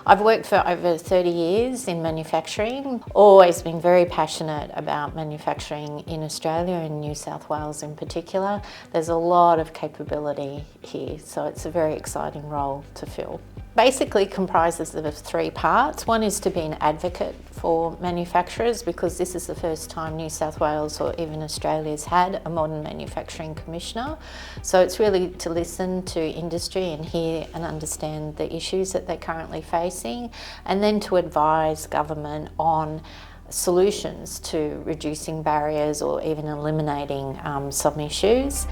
I've worked for over 30 years in manufacturing, always been very passionate about manufacturing in Australia and New South Wales in particular. There's a lot of capability here, so it's a very exciting role to fill. Basically comprises of 3 parts. One is to be an advocate for manufacturers, because this is the first time New South Wales or even Australia's had a modern manufacturing commissioner. So it's really to listen to industry and hear and understand the issues that they're currently facing, and then to advise government on solutions to reducing barriers or even eliminating some issues.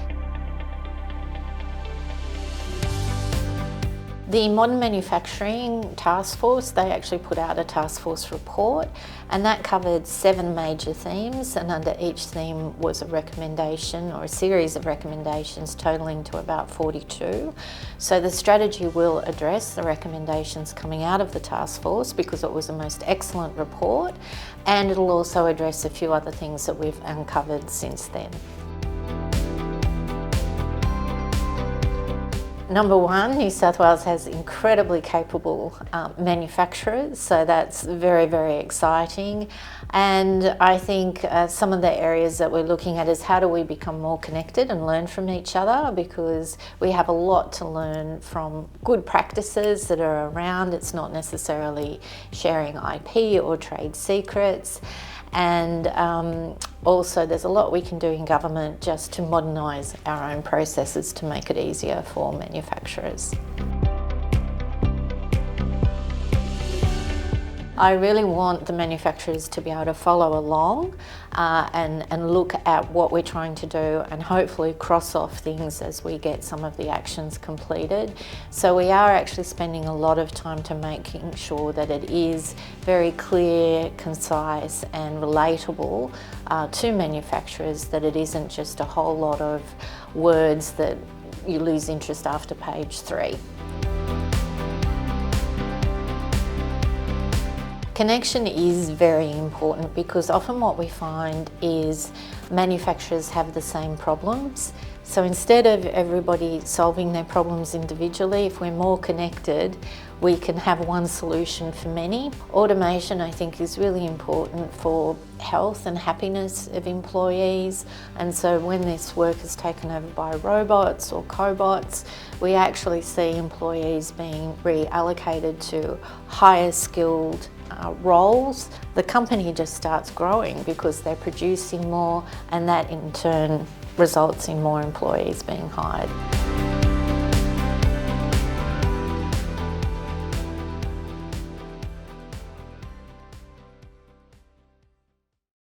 The Modern Manufacturing Task Force, they actually put out a task force report, and that covered 7 major themes, and under each theme was a recommendation or a series of recommendations totaling to about 42. So the strategy will address the recommendations coming out of the task force because it was a most excellent report, and it'll also address a few other things that we've uncovered since then. Number one, New South Wales has incredibly capable manufacturers, so that's very, very exciting. And I think some of the areas that we're looking at is how do we become more connected and learn from each other, because we have a lot to learn from good practices that are around. It's not necessarily sharing IP or trade secrets. And also there's a lot we can do in government just to modernise our own processes to make it easier for manufacturers. I really want the manufacturers to be able to follow along and look at what we're trying to do, and hopefully cross off things as we get some of the actions completed. So we are actually spending a lot of time to making sure that it is very clear, concise and relatable to manufacturers, that it isn't just a whole lot of words that you lose interest after page 3. Connection is very important, because often what we find is manufacturers have the same problems. So instead of everybody solving their problems individually, if we're more connected, we can have one solution for many. Automation, I think, is really important for health and happiness of employees. And so when this work is taken over by robots or cobots, we actually see employees being reallocated to higher skilled roles. The company just starts growing because they're producing more, and that in turn results in more employees being hired.